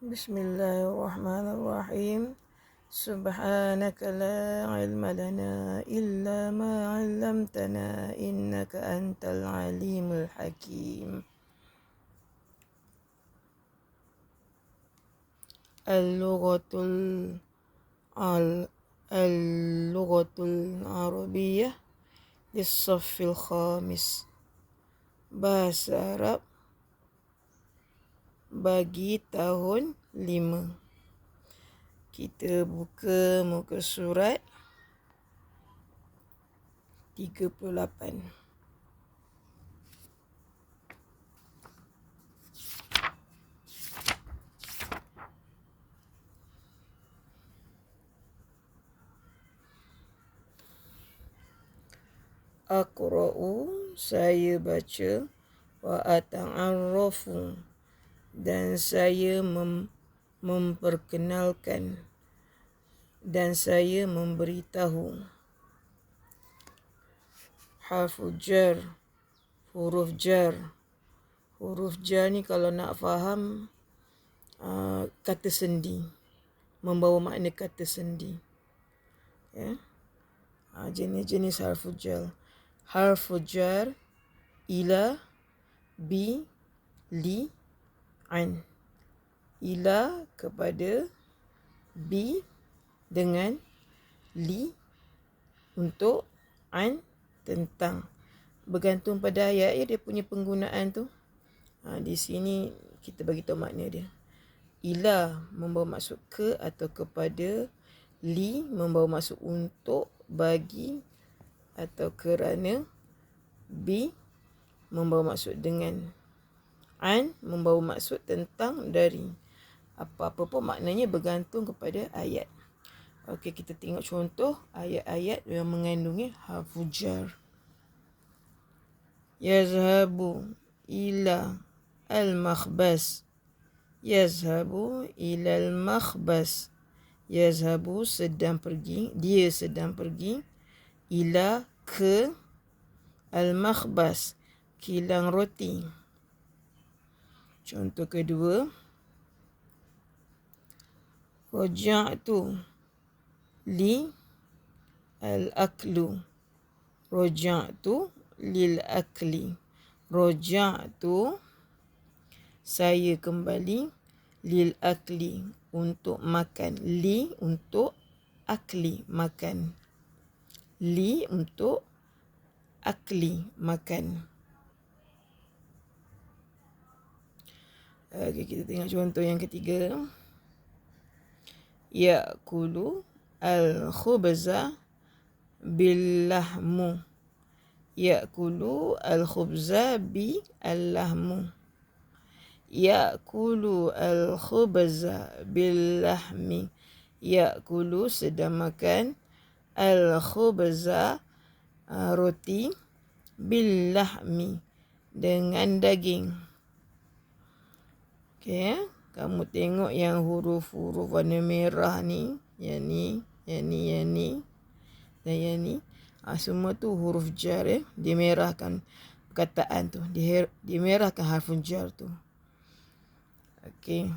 Bismillahirrahmanirrahim. Subhanaka la ilma lana illa ma 'allamtana innaka antal alimul hakim. Al-lughatul al-lughatul arabiyyah lis-saffil khamis. Bahasa Arab bagi tahun 5. Kita buka muka surat 38. Aqra'u, saya baca, wa ata'arrafu, dan saya memperkenalkan, dan saya memberitahu. Harfu jar, huruf jar. Huruf jar ni kalau nak faham kata sendi, membawa makna kata sendi. Ya. Jenis-jenis harfu jar. Harfu jar ila, bi, li, an. Ila kepada, bi dengan, li untuk, an tentang. Bergantung pada ayat dia punya penggunaan tu. Di sini kita bagi tahu makna dia. Ila membawa maksud ke atau kepada, li membawa maksud untuk, bagi atau kerana, bi membawa maksud dengan, an membawa maksud tentang, dari. Apa-apa pun maknanya bergantung kepada ayat. Okey, kita tengok contoh ayat-ayat yang mengandungi harfu jar. Yazhabu ila al-makhbas. Yazhabu ila al-makhbas. Yazhabu sedang pergi, dia sedang pergi, ila ke, al-makhbas kilang roti. Contoh kedua, raja'tu li al-aklu. Raja'tu lil akli. Raja'tu saya kembali, lil akli untuk makan, li untuk akli makan, li untuk akli makan. Okey, kita tengok contoh yang ketiga. Ya'kulu al-khubza bil-lahmu. Ya'kulu al-khubza bil-lahmu. Ya'kulu al-khubza bil-lahmi. Ya'kulu sedang makan, al-khubza roti, bil-lahmi dengan daging. Okey, kamu tengok yang huruf-huruf warna merah ni, yang ni, yang ni dan yang ni. Semua tu huruf jar ya. Dimerahkan perkataan tu. Dimerahkan harfu jar tu. Okey.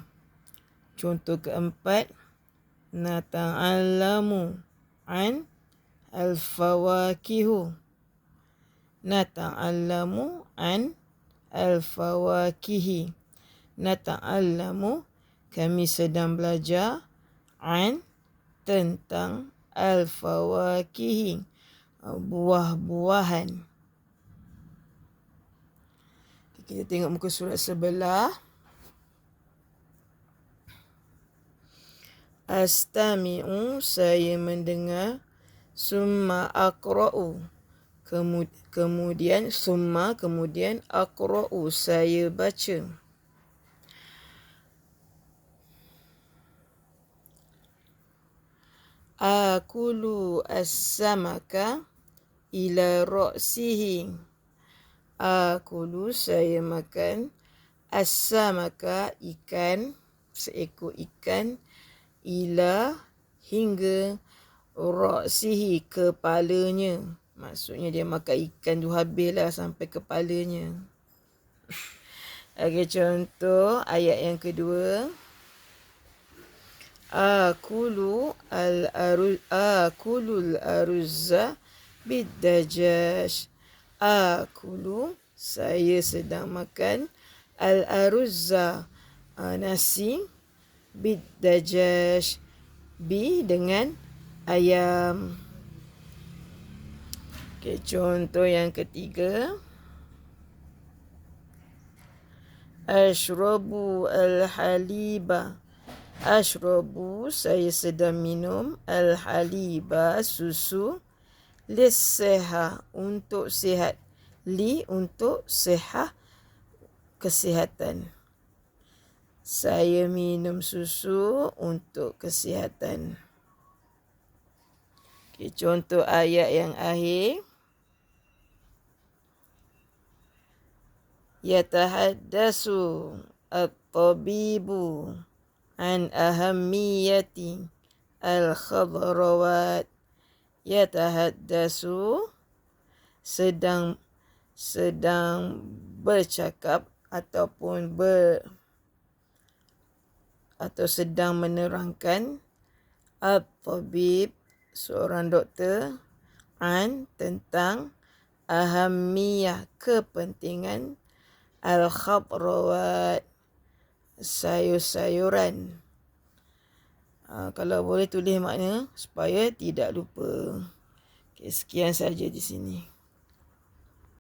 Contoh keempat. Nata'allamu an al-fawakihu. Nata'allamu an al-fawakihi. Nata'allamu kami sedang belajar, an tentang, al-fawakihi buah-buahan. Kita tengok muka surat sebelah. Astami'u saya mendengar, summa aqra'u kemudian summa kemudian aqra'u saya baca. Akulu as-samaka ila ra'sihi. Akulu saya makan, as-samaka ikan, seekor ikan, ila hingga, ra'sihi kepalanya. Maksudnya dia makan ikan tu habislah sampai kepalanya. Okey, contoh ayat yang kedua. Akulul aruzza biddajash. Akulu, saya sedang makan. Al-aruzza, nasi. Biddajash, dengan ayam. Okey, contoh yang ketiga. Ashrabu al-haliba. Ashrabu, saya sedang minum. Al-haliba, susu. Lisseha, untuk sihat. Untuk sihat, kesihatan. Saya minum susu untuk kesihatan. Okay, contoh ayat yang akhir. Yatahaddasu at-tabibu an ahammiyati al-khadrawat. Yatahaddasu, sedang bercakap ataupun sedang menerangkan. At-tabib, seorang doktor. Tentang ahammiyah, kepentingan. Al-khadrawat, sayur-sayuran. Kalau boleh tulis makna supaya tidak lupa. Okay, sekian saja di sini.